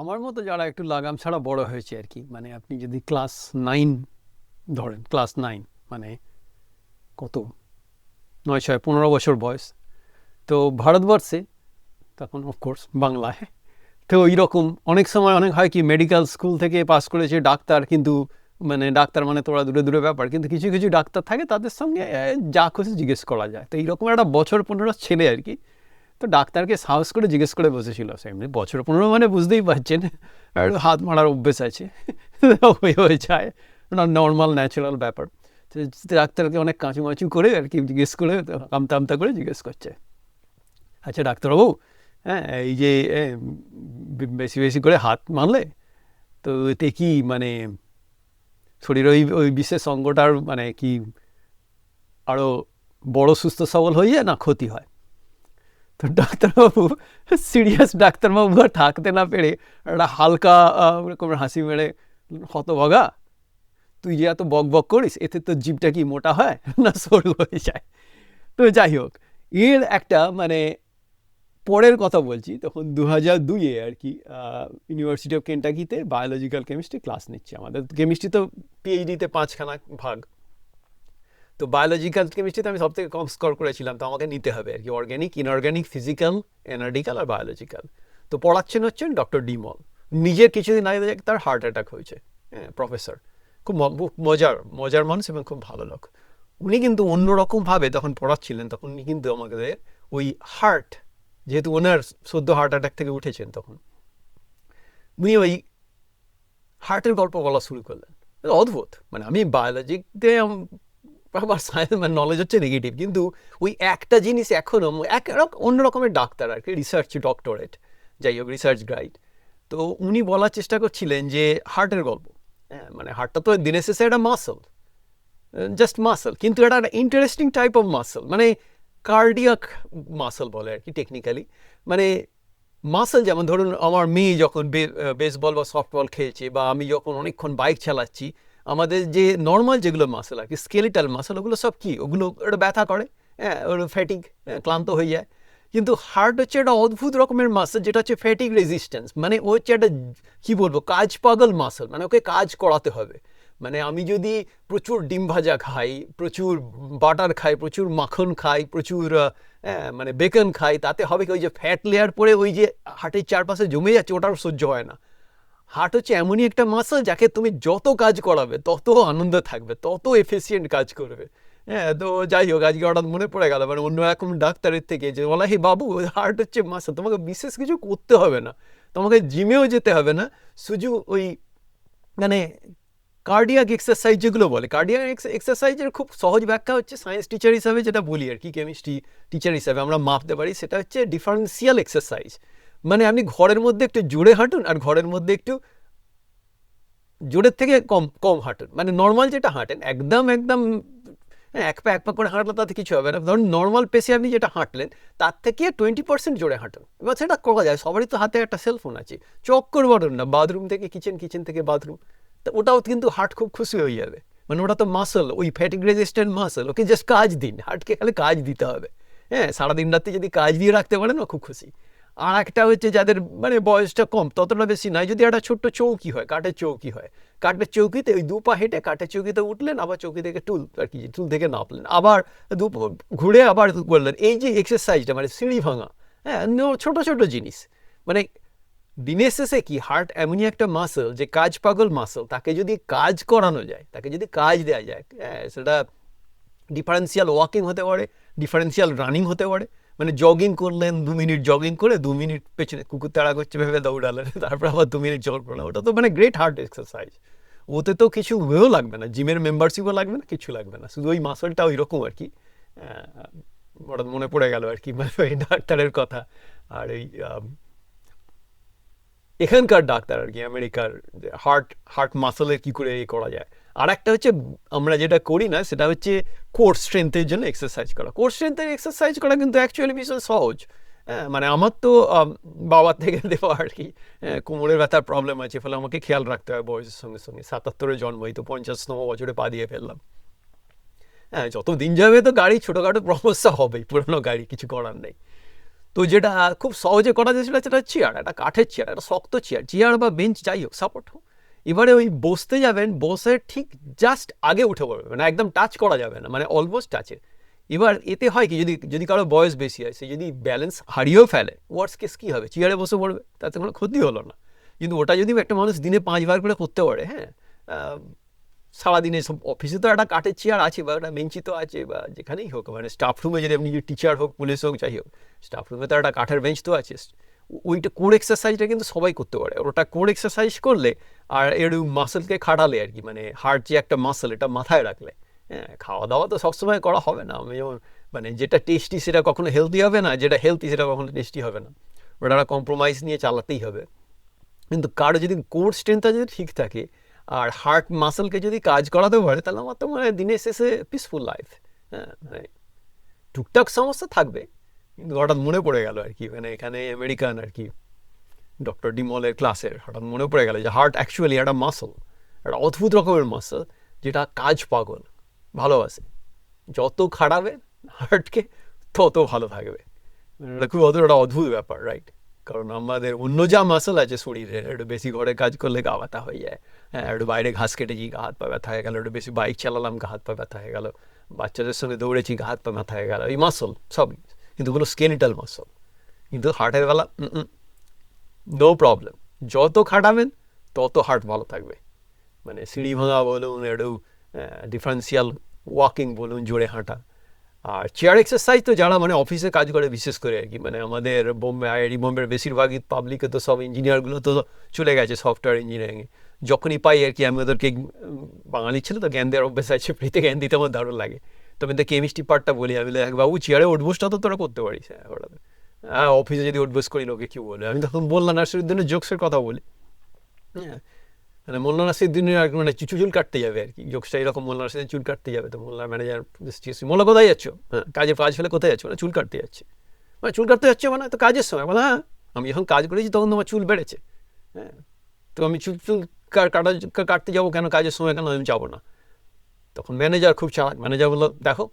আমার মতো যারা একটু লাগাম ছাড়া বড় হয়েছে আর কি, মানে আপনি যদি ক্লাস 9 ধরেন, ক্লাস 9 মানে কত, 9 6 15 বছর বয়স, তো ভারতবর্ষে তখন অফকোর্স বাংলায়, তো এইরকম অনেক সময় অনেক হয় কি মেডিকেল স্কুল থেকে পাস করেছে ডাক্তার, কিন্তু মানে ডাক্তার মানে তোরা দূরে দূরে ব্যাপার, কিন্তু কিছু কিছু ডাক্তার থাকে তাদের সঙ্গে যা খুশি জিজ্ঞেস করা যায়। তো এইরকম একটা বছর 15 ছেলে আর কি, তো ডাক্তারকে সাহস করে জিজ্ঞেস করে বসেছিল। এমনি বছর 15 মানে বুঝতেই পারছেন, একটু হাত মারার অভ্যেস আছে, হয়ে যায়, ওটা নর্মাল ন্যাচারাল ব্যাপার। তো ডাক্তারকে অনেক কাঁচুমাচু করে আর কি জিজ্ঞেস করে, আমতা আমতা করে জিজ্ঞেস করছে, আচ্ছা ডাক্তারবাবু, হ্যাঁ এই যে বেশি বেশি করে হাত মারলে তো এতে কি মানে শরীর ওই ওই বিশেষ অঙ্গটার মানে কি আরও বড় সুস্থ সবল হয়ে যায় না ক্ষতি হয়? তো ডাক্তারবাবু, সিরিয়াস ডাক্তারবাবু আর থাকতে না পেরে একটা হালকা ওরকম হাসি মেরে, হতভাগা, তুই যে এত বক বক করিস এতে তো জিভটা কি মোটা হয় না সরু হয়ে যায়? তো যাই হোক, এর একটা মানে পরের কথা বলছি, তখন 2002-এ আর কি ইউনিভার্সিটি অফ কেন্টাকিতে বায়োলজিক্যাল কেমিস্ট্রি ক্লাস নিচ্ছে। আমাদের কেমিস্ট্রি তো পিএইচডিতে 5খানা ভাগ, তো বায়োলজিক্যাল কেমিস্ট্রিতে আমি সব থেকে কম স্কোর করেছিলাম, তো আমাকে নিতে হবে আর কি অর্গ্যানিক, ইনঅর্গ্যানিক, ফিজিক্যাল, এনার্জিক্যাল আর বায়োলজিক্যাল। তো পড়াচ্ছেন হচ্ছেন ডক্টর ডিমল। নিজের কিছুদিন আগে তার হার্ট অ্যাটাক হয়েছে, হ্যাঁ প্রফেসর, খুব মজার মজার মানুষ এবং খুব ভালো লোক। উনি কিন্তু অন্যরকমভাবে তখন পড়াচ্ছিলেন, তখন উনি কিন্তু আমাদের ওই হার্ট, যেহেতু ওনার সদ্য হার্ট অ্যাটাক থেকে উঠেছেন, তখন উনি ওই হার্টের গল্প বলা শুরু করলেন। অদ্ভুত, মানে আমি বায়োলজিতে আমার সায়েন্স মানে নলেজ হচ্ছে নেগেটিভ, কিন্তু ওই একটা জিনিস এখনও অন্য রকমের ডাক্তার আর কি, রিসার্চ ডক্টরেট, যাই হোক রিসার্চ গাইড। তো উনি বলার চেষ্টা করছিলেন যে হার্টের গল্প, হ্যাঁ মানে হার্টটা তো দিনের শেষে একটা মাসল, জাস্ট মাসল, কিন্তু এটা একটা ইন্টারেস্টিং টাইপ অফ মাসল, মানে কার্ডিয়াক মাসল বলে আর কি টেকনিক্যালি। মানে মাসল যেমন ধরুন আমার মেয়ে যখন বেসবল বা সফটবল খেলছে, বা আমি যখন অনেকক্ষণ বাইক চালাচ্ছি, আমাদের যে নর্মাল যেগুলো মাসল আর কি, স্কেলিটাল মাসল, ওগুলো সব কি, ওগুলো ওটা ব্যথা করে, হ্যাঁ ওর ফ্যাটিক, ক্লান্ত হয়ে যায়। কিন্তু হার্ট হচ্ছে একটা অদ্ভুত রকমের মাসল, যেটা হচ্ছে ফ্যাটিক রেজিস্ট্যান্স, মানে ও হচ্ছে একটা কী বলবো কাজ পাগল মাসল, মানে ওকে কাজ করাতে হবে। মানে আমি যদি প্রচুর ডিম ভাজা খাই, প্রচুর বাটার খাই, প্রচুর মাখন খাই, প্রচুর মানে বেকন খাই, তাতে হবে কি ওই যে ফ্যাট লেয়ার পরে ওই যে হার্টের চারপাশে জমে যাচ্ছে, ওটার সহ্য হয় না। হার্ট হচ্ছে এমনই একটা মাসল যাকে তুমি যত কাজ করাবে তত আনন্দ থাকবে, তত এফিসিয়েন্ট কাজ করবে। হ্যাঁ, তো যাই হোক, আজকে হঠাৎ মনে পড়ে গেল মানে অন্য রকম ডাক্তারের থেকে, যে বলা হে বাবু হার্ট হচ্ছে মাসল, তোমাকে বিশেষ কিছু করতে হবে না, তোমাকে জিমেও যেতে হবে না, শুধু ওই মানে কার্ডিয়াক এক্সারসাইজ যেগুলো বলে, কার্ডিয়াক এক্সারসাইজের খুব সহজ ব্যাখ্যা হচ্ছে সায়েন্স টিচার হিসাবে যেটা বলি আর কি, কেমিস্ট্রি টিচার হিসাবে আমরা মাপতে পারি, সেটা হচ্ছে ডিফারেন্সিয়াল এক্সারসাইজ। মানে আপনি ঘরের মধ্যে একটু জোরে হাঁটুন, আর ঘরের মধ্যে একটু জোরের থেকে কম কম হাঁটুন, মানে নর্মাল যেটা হাঁটেন একদম একদম এক পা করে হাঁটলে তাতে কিছু হবে না, ধরুন নর্মাল পেসে আপনি যেটা হাঁটলেন তার থেকে 20% জোরে হাঁটুন। এবার সেটা করা যায়, সবারই তো হাতে একটা সেলফোন আছে, চক্কর বাড়ুন না, বাথরুম থেকে কিচেন, কিচেন থেকে বাথরুম, তো ওটাও কিন্তু হার্ট খুব খুশি হয়ে যাবে। মানে ওটা তো মাসল, ওই ফ্যাটিক রেজিস্ট্যান্ট মাসল, ওকে জাস্ট কাজ দিন, হার্টকে খালি কাজ দিতে হবে। হ্যাঁ, সারাদিন রাত্রে যদি কাজ দিয়ে রাখতে পারেন না, খুব খুশি। আর একটা হচ্ছে যাদের মানে বয়সটা কম, ততটা বেশি নয়, যদি একটা ছোট্ট চৌকি হয়, কাঠের চৌকি হয়, কাঠের চৌকিতে ওই 2 পা হেঁটে কাঠের চৌকিতে উঠলেন, আবার চৌকি থেকে টুল আর কি, টুল থেকে নাপলেন, আবার 2 পা ঘুরে আবার করলেন, এই যে এক্সারসাইজটা মানে সিঁড়ি ভাঙা, হ্যাঁ ছোট ছোট জিনিস। মানে দিনের শেষে কি হার্ট এমনই একটা মাসল যে কাজ পাগল মাসল, তাকে যদি কাজ করানো যায়, তাকে যদি কাজ দেওয়া যায়, হ্যাঁ সেটা ডিফারেন্সিয়াল ওয়াকিং হতে পারে, ডিফারেন্সিয়াল রানিং হতে পারে, মানে জগিং করলেন, 2 মিনিট জগিং করে 2 মিনিট পেছনে কুকুর তাড়া করছে ভেবে দৌড়ালেন, তারপর আবার 2 মিনিট জগ করলেন, ওটা তো মানে গ্রেট হার্ট এক্সারসাইজ। ওতে তো কিছু হয়েও লাগবে না, জিমের মেম্বারশিপও লাগবে না, কিছু লাগবে না, শুধু ওই মাসলটা ওই রকম আর কি। হঠাৎ মনে পড়ে গেল আর কি মানে ওই ডাক্তারের কথা। আর এই এখানকার ডাক্তার আর কি আমেরিকার, হার্ট হার্ট মাসলের কী করে করা যায়। আর একটা হচ্ছে আমরা যেটা করি না, সেটা হচ্ছে কোর স্ট্রেংথের জন্য এক্সারসাইজ করা। কোর স্ট্রেংথের এক্সারসাইজ করা কিন্তু অ্যাকচুয়ালি ভীষণ সহজ। হ্যাঁ, মানে আমার তো বাবার থেকে দেওয়া আর কি, কোমরের ব্যথার প্রবলেম আছে, ফলে আমাকে খেয়াল রাখতে হয় বয়সের সঙ্গে সঙ্গে। 77-এ জন্ম, এই তো 50তম বছরে পা দিয়ে ফেললাম। হ্যাঁ, যত দিন যাবে তো গাড়ি ছোটোখাটো সমস্যা হবেই, পুরোনো গাড়ি, কিছু করার নেই। তো যেটা খুব সহজে করা যায় সেটা চেয়ার, একটা কাঠের চেয়ার, একটা শক্ত চেয়ার বা বেঞ্চ যাই হোক, সাপোর্ট হোক। এবারে ওই বসতে যাবেন, বসে ঠিক জাস্ট আগে উঠে পড়বে, মানে একদম টাচ করা যাবে না, মানে অলমোস্ট টাচে। এবার এতে হয় কি, যদি কারো বয়স বেশি হয়, সে যদি ব্যালেন্স হারিয়েও ফেলে, ওয়ার্স কেস কী হবে, চেয়ারে বসে পড়বে, তাতে কোনো ক্ষতি হলো না। কিন্তু ওটা যদি একটা মানুষ দিনে 5 বার করে করতে পারে, হ্যাঁ, সারাদিনে সব অফিসে তো একটা কাঠের চেয়ার আছে বা একটা বেঞ্চি তো আছে, বা যেখানেই হোক, মানে স্টাফ রুমে যদি আপনি টিচার হোক, পুলিশ হোক, যাই হোক, স্টাফ রুমে তো একটা কাঠের বেঞ্চ তো আছে। ওইটা কোর এক্সারসাইজটা কিন্তু সবাই করতে পারে। ওটা কোর এক্সারসাইজ করলে আর এর মাসেলকে খাটালে আর কি, মানে হার্ট যে একটা মাসেল, এটা মাথায় রাখলে, হ্যাঁ, খাওয়া দাওয়া তো সবসময় করা হবে না। আমি যেমন মানে যেটা টেস্টি সেটা কখনো হেলদি হবে না, যেটা হেলদি সেটা কখনো টেস্টি হবে না, ওটা কম্প্রোমাইজ নিয়ে চালাতেই হবে। কিন্তু কারো যদি কোর স্ট্রেংথটা যদি ঠিক থাকে আর হার্ট মাসেলকে যদি কাজ করাতে পারে, তাহলে আমার তো মানে দিনের শেষে পিসফুল লাইফ। হ্যাঁ, মানে টুকটাক সমস্যা থাকবে, কিন্তু হঠাৎ মনে পড়ে গেল আর কি, মানে এখানে আমেরিকান আর কি ডক্টর ডিমলের ক্লাসের হঠাৎ মনে পড়ে গেল যে হার্ট অ্যাকচুয়ালি একটা মাসল, একটা অদ্ভুত রকমের মাসল, যেটা কাজ পাগল, ভালোবাসে। যত খাটাবে হার্টকে, তত ভালো থাকবে। এটা খুব একটা অদ্ভুত ব্যাপার, রাইট? কারণ আমাদের অন্য যা মাসল আছে শরীরে, একটু বেশি ঘরে কাজ করলে গা ব্যথা হয়ে যায়, হ্যাঁ, একটু বাইরে ঘাস কেটেছি গা হাত পা ব্যথা হয়ে গেল, একটু বেশি বাইক চালালাম গা হাত পা ব্যথা হয়ে গেল, বাচ্চাদের সঙ্গে দৌড়েছি গা হাত পা ব্যথা হয়ে গেল, এই মাসল সব, কিন্তু ওগুলো স্কেলিটাল মাসল। কিন্তু হার্টের বেলা নো প্রবলেম, যত খাটাবেন তত হার্ট ভালো থাকবে। মানে সিঁড়ি ভাঙা বলুন, একটু ডিফারেন্সিয়াল ওয়াকিং বলুন, জোরে হাঁটা। আর চেয়ার এক্সারসাইজ তো যারা মানে অফিসে কাজ করে বিশেষ করে আর কি, মানে আমাদের বোম্বে, আইআইটি বোম্বের বেশিরভাগই পাবলিকে তো সব ইঞ্জিনিয়ারগুলো তো চলে গেছে সফটওয়্যার ইঞ্জিনিয়ারিংয়ে। যখনই পাই আর কি আমি ওদেরকে, বাঙালি ছিল তো জ্ঞান দেওয়ার অভ্যেস আছে, ফ্রিতে জ্ঞান দিতে আমার দারুণ লাগে। তবে তো কেমিস্ট্রি পার্টটা বলি আমি, বাবু চেয়ারে উঠবোসটা তো তোরা করতে পারিস, হ্যাঁ, ওটা হ্যাঁ, অফিসে যদি উঠবোস করি লোকে কী বলে, আমি তখন মোল্লা নাসিরুদ্দিনের জোকসের কথা বলি, হ্যাঁ, মানে মোল্লা নাসিরুদ্দিনের আর মানে চুল কাটতে যাবে আর কি, জোকসটা এরকম, মোল্লা নাসিরুদ্দিন চুল কাটতে যাবে, তো মোল্লা ম্যানেজার, মোল্লা কোথায় যাচ্ছ? হ্যাঁ, কাজ ফেলে কোথায় যাচ্ছ? মানে চুল কাটতে যাচ্ছে। মানে চুল কাটতে যাচ্ছে মানে তো কাজের সময়, বলে হ্যাঁ, আমি যখন কাজ করেছি তখন তোমার চুল বেড়েছে, হ্যাঁ, তো আমি চুল কাটতে যাবো কেন, কাজের সময় কেন আমি যাবো না? তখন ম্যানেজার খুব চালাক, ম্যানেজার বললো, দেখো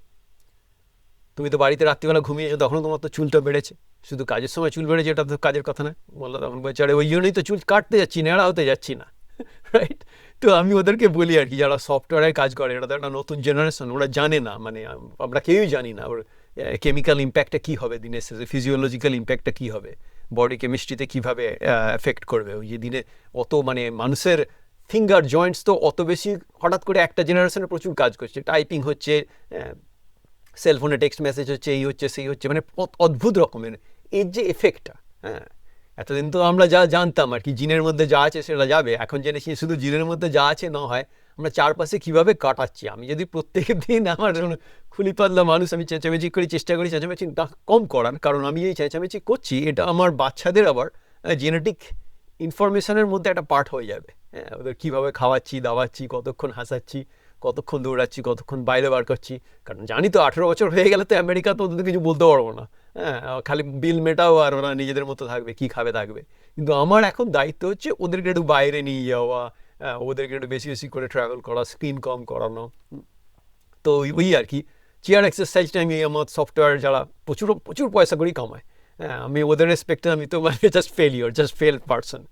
তুমি তো বাড়িতে রাত্রিবেলা ঘুমিয়েছো, তখন তোমার তো চুলটা বেড়েছে, শুধু কাজের সময় চুল বেড়েছে, এটা তো কাজের কথা না। বললো তখন বলছে, আরে ওই জন্যই তো চুল কাটতে যাচ্ছি, নেড়া হতে যাচ্ছি না, রাইট? তো আমি ওদেরকে বলি আর কি, যারা সফটওয়্যারে কাজ করে, এটা তো একটা নতুন জেনারেশন, ওরা জানে না, মানে আমরা কেউই জানি না ওর কেমিক্যাল ইম্প্যাক্টটা কী হবে দিনের শেষে, ফিজিওলজিক্যাল ইম্প্যাক্টটা কী হবে, বডি কেমিস্ট্রিতে কীভাবে এফেক্ট করবে। ওই যে দিনে অত মানে মানুষের ফিঙ্গার জয়েন্টস তো অত বেশি, হঠাৎ করে একটা জেনারেশনে প্রচুর কাজ করছে, টাইপিং হচ্ছে, সেলফোনে টেক্সট মেসেজ হচ্ছে, এই হচ্ছে সেই হচ্ছে, মানে অদ্ভুত রকমের এর যে এফেক্টটা। হ্যাঁ, এতদিন তো আমরা যা জানতাম আর কি, জিনের মধ্যে যা আছে সেটা যাবে, এখন জেনেছি শুধু জিনের মধ্যে যা আছে না হয় আমরা চারপাশে কীভাবে কাটাচ্ছি। আমি যদি প্রত্যেক দিন আমার খুলি পাতলা মানুষ, আমি চেঁচামেচি করি, চেষ্টা করি চেঁচামেচি কম করার, কারণ আমি এই চেঁচামেচি করছি এটা আমার বাচ্চাদের আবার জেনেটিক ইনফরমেশনের মধ্যে একটা পার্ট হয়ে যাবে। হ্যাঁ, ওদের কীভাবে খাওয়াচ্ছি দাওয়াচ্ছি, কতক্ষণ হাসাচ্ছি, কতক্ষণ দৌড়াচ্ছি, কতক্ষণ বাইরে বার করছি। কারণ জানি তো 18 বছর হয়ে গেলে তো আমেরিকা তো ওদের কিছু বলতে পারবো না, হ্যাঁ, খালি বিল মেটাও আর ওরা নিজেদের মতো থাকবে, কী খাবে থাকবে। কিন্তু আমার এখন দায়িত্ব হচ্ছে ওদেরকে একটু বাইরে নিয়ে যাওয়া, ওদেরকে একটু বেশি বেশি করে ট্রাভেল করা, স্ক্রিন কম করানো। তো ওই আর কি চেয়ার এক্সারসাইজটা আমি আমার সফটওয়্যার যারা প্রচুর প্রচুর পয়সা করেই কামায়, হ্যাঁ, আমি ওদের রেসপেক্টে আমি তো মানে জাস্ট ফেল পারসন।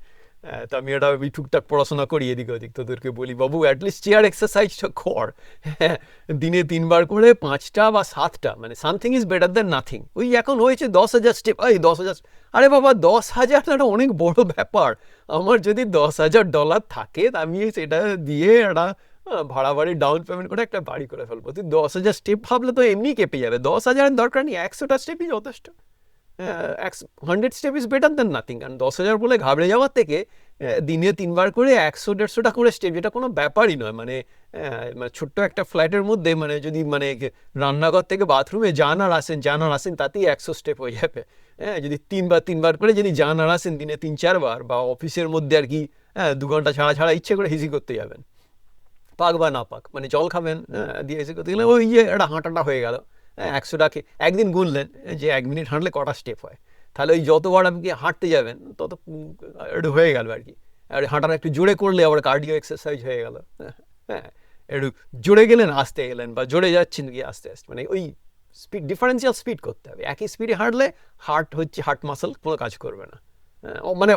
তো আমি এটা টুকটাক পড়াশোনা করি এদিক ওদিক, তোদেরকে বলি বাবু অ্যাটলিস্ট চেয়ার এক্সারসাইজটা কর, হ্যাঁ, দিনে 3 বার করে 5টা বা 7টা, মানে something is better than nothing. ওই এখন হয়েছে 10,000 স্টেপ, এই 10,000, আরে বাবা 10,000 একটা অনেক বড় ব্যাপার। আমার যদি $10,000 থাকে, আমি সেটা দিয়ে একটা ভাড়া বাড়ি ডাউন পেমেন্ট করে একটা বাড়ি করে ফেলবো। তুই 10,000 স্টেপ ভাবলে তো এমনি কেঁপে যাবে, 10,000-এর দরকার নেই, 100টা স্টেপই যথেষ্ট। 100 step is better then nothing. কারণ 10,000 বলে ঘাবড়ে যাওয়ার থেকে দিনে 3 বার করে 100-150টা করে স্টেপ, যেটা কোনো ব্যাপারই নয়, মানে ছোট্ট একটা ফ্ল্যাটের মধ্যে, মানে যদি মানে রান্নাঘর থেকে বাথরুমে যান আর আসেন তাতেই 100 স্টেপ হয়ে যাবে। হ্যাঁ, যদি 3 বার করে যদি যান আর আসেন দিনে 3-4 বার, বা অফিসের মধ্যে আর কি 2 ঘন্টা ছাড়া ইচ্ছে করে হিসি করতে যাবেন, পাক বা না পাক, মানে জল খাবেন, দিয়ে হিসি করতে গেলে ওই যে একটা হাঁটাটা হয়ে গেল। 100টাকে একদিন গুনলেন যে 1 মিনিট হাঁটলে কটা স্টেপ হয়, তাহলে ওই যতবার আপনি হাঁটতে যাবেন তত একটু হয়ে গেল আর কি। আর হাঁটাটা একটু জোরে করলে আবার কার্ডিও এক্সারসাইজ হয়ে গেল। হ্যাঁ, একটু জোরে গেলেন, আসতে গেলেন, বা জোরে যাচ্ছেন গিয়ে আস্তে আস্তে, মানে ওই স্পিড, ডিফারেন্সিয়াল স্পিড করতে হবে। একই স্পিডে হাঁটলে হার্ট মাসল কোনো কাজ করবে না, মানে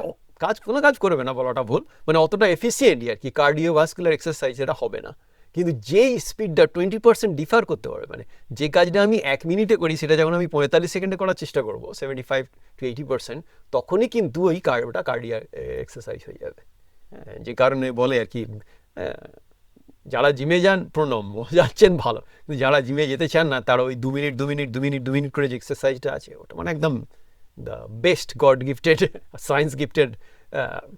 কোনো কাজ করবে না বলাটা ভুল, মানে অতটা এফিসিয়েন্টই আর কি কার্ডিওভাস্কুলার এক্সারসাইজ এটা হবে না। কিন্তু যেই স্পিডটা 20% ডিফার করতে পারবে, মানে যে কাজটা আমি 1 মিনিটে করি সেটা যখন আমি 45 সেকেন্ডে করার চেষ্টা করবো 75-80%, তখনই কিন্তু ওই ওটা কার্ডিয়াক এক্সারসাইজ হয়ে যাবে। যে কারণে বলে আর কি, যারা জিমে যান প্রণম্য, যাচ্ছেন ভালো, কিন্তু যারা জিমে যেতে চান না তারা ওই 2 মিনিট করে যে এক্সারসাইজটা আছে ওটা মানে একদম the best God gifted, science gifted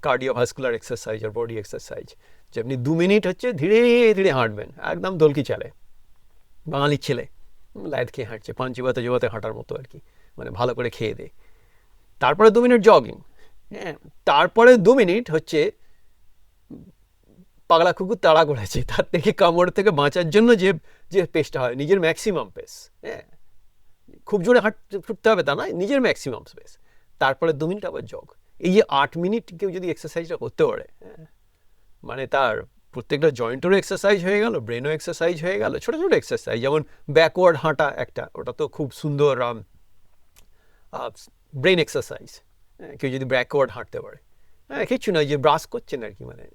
cardiovascular exercise আর বডি এক্সারসাইজ। যে আপনি 2 মিনিট হচ্ছে ধীরে ধীরে হাঁটবেন, একদম দলকি চালে, বাঙালির ছেলে লাইট খেয়ে হাঁটছে, পান চিবাতে চিবাতে হাঁটার মতো আর কি, মানে ভালো করে খেয়ে দে। তারপরে 2 মিনিট জগিং, হ্যাঁ, তারপরে 2 মিনিট হচ্ছে পাগলা কুকুর তাড়া করেছে তার থেকে, কামড় থেকে বাঁচার জন্য যে যে পেসটা হয়, নিজের ম্যাক্সিমাম পেস, হ্যাঁ, খুব জোরে ছুটতে হবে তা নয়, নিজের ম্যাক্সিমাম পেস। তারপরে 2 মিনিট আবার জগ। এই যে 8 মিনিট কেউ যদি এক্সারসাইজটা করতে পারে, হ্যাঁ, মানে তার প্রত্যেকটা জয়েন্টেরও এক্সারসাইজ হয়ে গেল, ব্রেনও এক্সারসাইজ হয়ে গেল। ছোটো ছোটো এক্সারসাইজ, যেমন ব্যাকওয়ার্ড হাঁটা একটা, ওটা তো খুব সুন্দর ব্রেন এক্সারসাইজ। কেউ যদি ব্যাকওয়ার্ড হাঁটতে পারে, হ্যাঁ, কিচ্ছু নয়, যে ব্রাশ করছেন আর কি, মানে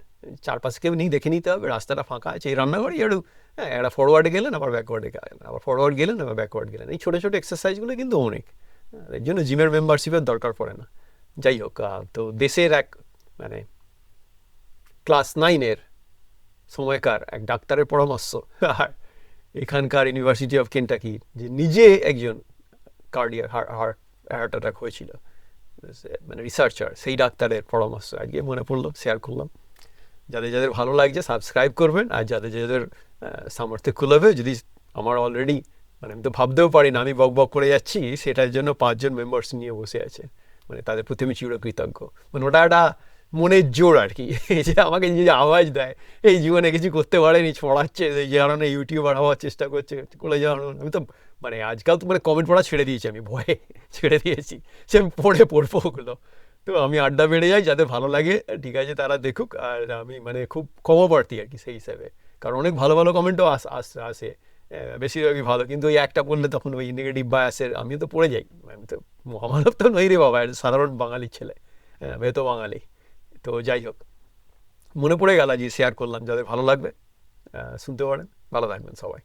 চারপাশে কেউ নেই দেখে নিতে হবে, রাস্তাটা ফাঁকা আছে, এই রান্নাঘরে একটু, হ্যাঁ, একটা ফরওয়ার্ডে গেলেন আবার ব্যাকওয়ার্ডে গেলেন, আবার ফরওয়ার্ড গেলেন আবার ব্যাকওয়ার্ড গেলেন। এই ছোটো ছোটো এক্সারসাইজগুলো কিন্তু অনেক, এর জন্য জিমের মেম্বারশিপের দরকার পড়ে না। যাই হোক, তো দেশের এক মানে ক্লাস 9-এর সময়কার এক ডাক্তারের পরামর্শ, আর এখানকার ইউনিভার্সিটি অফ কেন্টাকি যে নিজে একজন হার্ট অ্যাটাক হয়েছিল, মানে রিসার্চার, সেই ডাক্তারের পরামর্শ আজকে মনে পড়লো, শেয়ার করলাম। যাদের যাদের ভালো লাগছে সাবস্ক্রাইব করবেন, আর যাদের যাদের সামর্থ্য কুলাবে, যদি আমার অলরেডি, মানে আমি তো ভাবতেও পারি না আমি বক বক করে যাচ্ছি, সেটার জন্য 5 জন মেম্বার্স নিয়ে বসে আছে, মানে তাদের প্রতি আমি চিরকৃতজ্ঞ। মানে ওটা একটা মনের জোর আর কি, এই যে আমাকে যে আওয়াজ দেয়, এই জীবনে কিছু করতে পারেনি, ছড়াচ্ছে, যে কারণে ইউটিউবার হওয়ার চেষ্টা করছে, করে যাওয়ার, আমি তো মানে আজকাল তো মানে কমেন্ট পড়া ছেড়ে দিয়েছি, আমি ভয়ে ছেড়ে দিয়েছি, সে আমি পড়বো ওগুলো। তো আমি আড্ডা বেড়ে যাই, যাদের ভালো লাগে ঠিক আছে তারা দেখুক, আর আমি মানে খুব ক্ষমাপ্রার্থী আর কি সেই হিসাবে, কারণ অনেক ভালো ভালো কমেন্টও আসে, বেশিরভাগই ভালো, কিন্তু ওই একটা পড়লে তখন ওই নেগেটিভ বায়াসের আমিও তো পড়ে যাই। আমি তো মহামানব তো নই রে বাবা, সাধারণ বাঙালির ছেলে, আমি তো বাঙালি। তো যাই হোক, মনে পড়ে গেল যে শেয়ার করলাম, যাদের ভালো লাগবে শুনতে পারেন। ভালো থাকবেন সবাই।